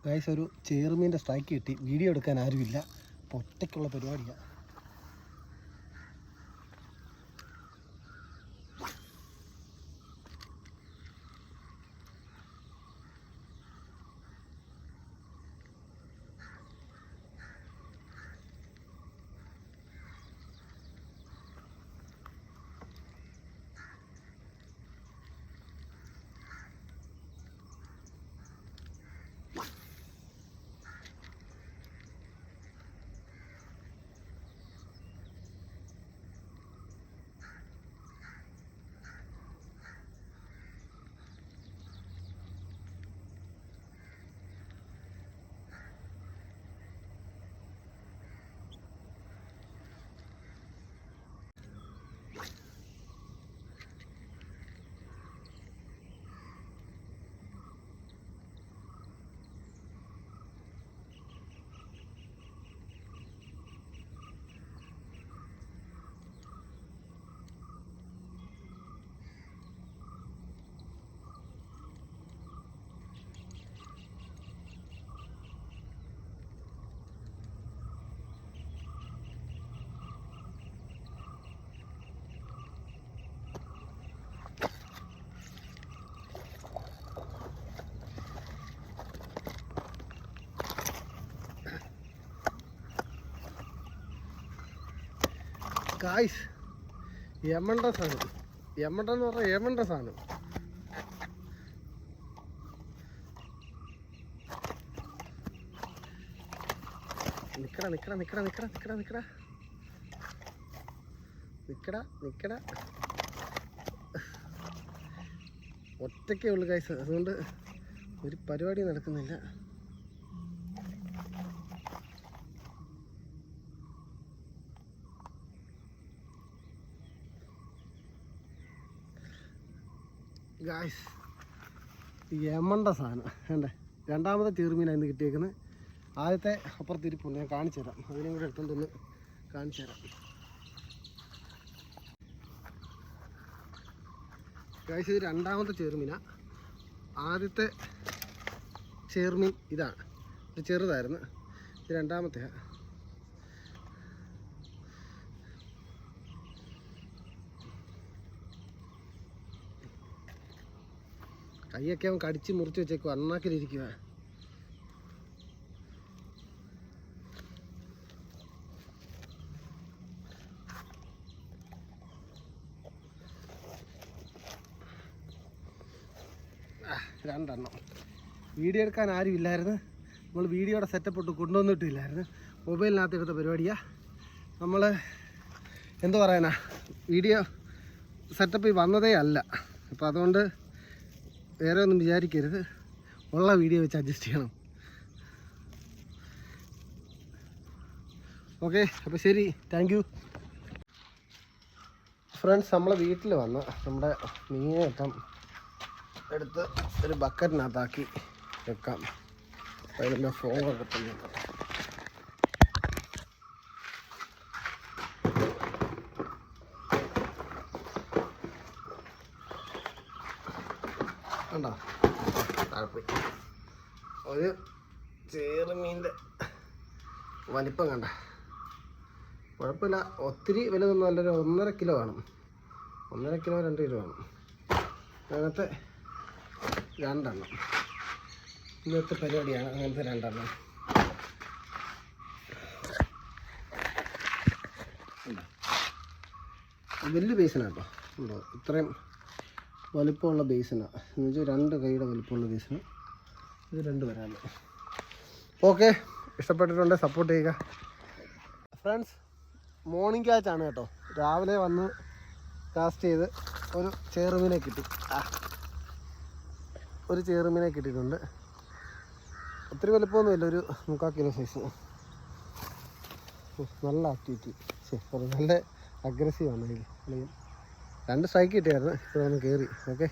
Guys ഒരു ചെറുമീൻ്റെ strike കിട്ടി. Video എടുക്കാൻ ആരുമില്ല, അപ്പോൾ ഒറ്റയ്ക്കുള്ള പരിപാടിയാണ്. ഗായ്സ് യമണ്ട സാധനം, യമണ്ട എന്ന് പറഞ്ഞാൽ യമണ്ട സാധനം. നിക്കട നിക്കട നിക്കട നിക്കട നിക്കട നിക്കട നിക്കട നിക്കട. ഒറ്റയ്ക്കേ ഉള്ളു ഗായ്സ്, അതുകൊണ്ട് ഒരു പരിപാടി നടക്കുന്നില്ല. ഗായ്സ് യമണ്ട സാധനം വേണ്ടേ, രണ്ടാമത്തെ ചെറുമീനാണ് ഇന്ന് കിട്ടിയേക്കുന്നത്. ആദ്യത്തെ അപ്പുറത്തിരിപ്പുണ്ട്, ഞാൻ കാണിച്ചു തരാം. അതിനും കൂടെ എടുത്തുകൊണ്ടൊന്ന് കാണിച്ചു തരാം. ഗായ്സ് ഇത് രണ്ടാമത്തെ ചെറുമീനാണ്. ആദ്യത്തെ ചെറുമീൻ ഇതാണ്, ഇത് ചെറുതായിരുന്നു. ഇത് രണ്ടാമത്തെയാണ്. കൈയൊക്കെ അവൻ കടിച്ച് മുറിച്ച് വെച്ചേക്കും, അണ്ണാക്കിലിരിക്കുക. രണ്ടെണ്ണം. വീഡിയോ എടുക്കാൻ ആരും ഇല്ലായിരുന്നു, നമ്മൾ വീഡിയോയുടെ സെറ്റപ്പ് ഇട്ട് കൊണ്ടുവന്നിട്ടില്ലായിരുന്നു. മൊബൈലിനകത്ത് എടുത്ത പരിപാടിയാണ്. നമ്മൾ എന്തു പറയാനാ, വീഡിയോ സെറ്റപ്പ് വന്നതേ അല്ല. അപ്പോൾ അതുകൊണ്ട് വേറെ ഒന്നും വിചാരിക്കരുത്, ഉള്ള വീഡിയോ വെച്ച് അഡ്ജസ്റ്റ് ചെയ്യണം. ഓക്കെ, അപ്പോൾ ശരി, താങ്ക് യു ഫ്രണ്ട്സ്. നമ്മളെ വീട്ടിൽ വന്ന് നമ്മുടെ മീനേറ്റം എടുത്ത് ഒരു ബക്കറ്റിനകത്താക്കി വെക്കാം. അതിൻ്റെ ഫോണൊക്കെ തന്നെ കണ്ടോ, താഴെപ്പോയി. ഒരു ചെറുമീൻ്റെ വലിപ്പം കണ്ട, കുഴപ്പമില്ല. ഒത്തിരി വലുതൊന്നും നല്ലൊരു 1.5 കിലോ കാണും, 1.5 കിലോ 2 കിലോ കാണും. അങ്ങനത്തെ രണ്ടെണ്ണം ഇന്നത്തെ പരിപാടിയാണ്. അങ്ങനത്തെ രണ്ടെണ്ണം വലിയ ബേസിനാട്ടോ ഉണ്ടോ, ഇത്രയും വലിപ്പമുള്ള ബേസിനാണ്. എന്ന് വെച്ചാൽ 2 കൈയുടെ വലിപ്പമുള്ള ബേസിന് ഇത് 2 വരാമല്ലോ. ഓക്കെ, ഇഷ്ടപ്പെട്ടിട്ടുണ്ടെങ്കിൽ സപ്പോർട്ട് ചെയ്യുക ഫ്രണ്ട്സ്. മോർണിംഗ് ക്യാച്ചാണ് കേട്ടോ. രാവിലെ വന്ന് കാസ്റ്റ് ചെയ്ത് ഒരു ചെറുമീനെ കിട്ടി. ഒരു ചെറുമീനെ കിട്ടിയിട്ടുണ്ട്. ഒത്തിരി വലിപ്പമൊന്നുമില്ല, ഒരു 3/4 കിലോ സൈസ്. നല്ല ആക്ടിവിറ്റി, നല്ല അഗ്രസീവാണ്. 2 സ്ട്രൈക്ക് കിട്ടിയായിരുന്നു, ഇപ്പോൾ ഒന്ന് കയറി. ഓക്കെ.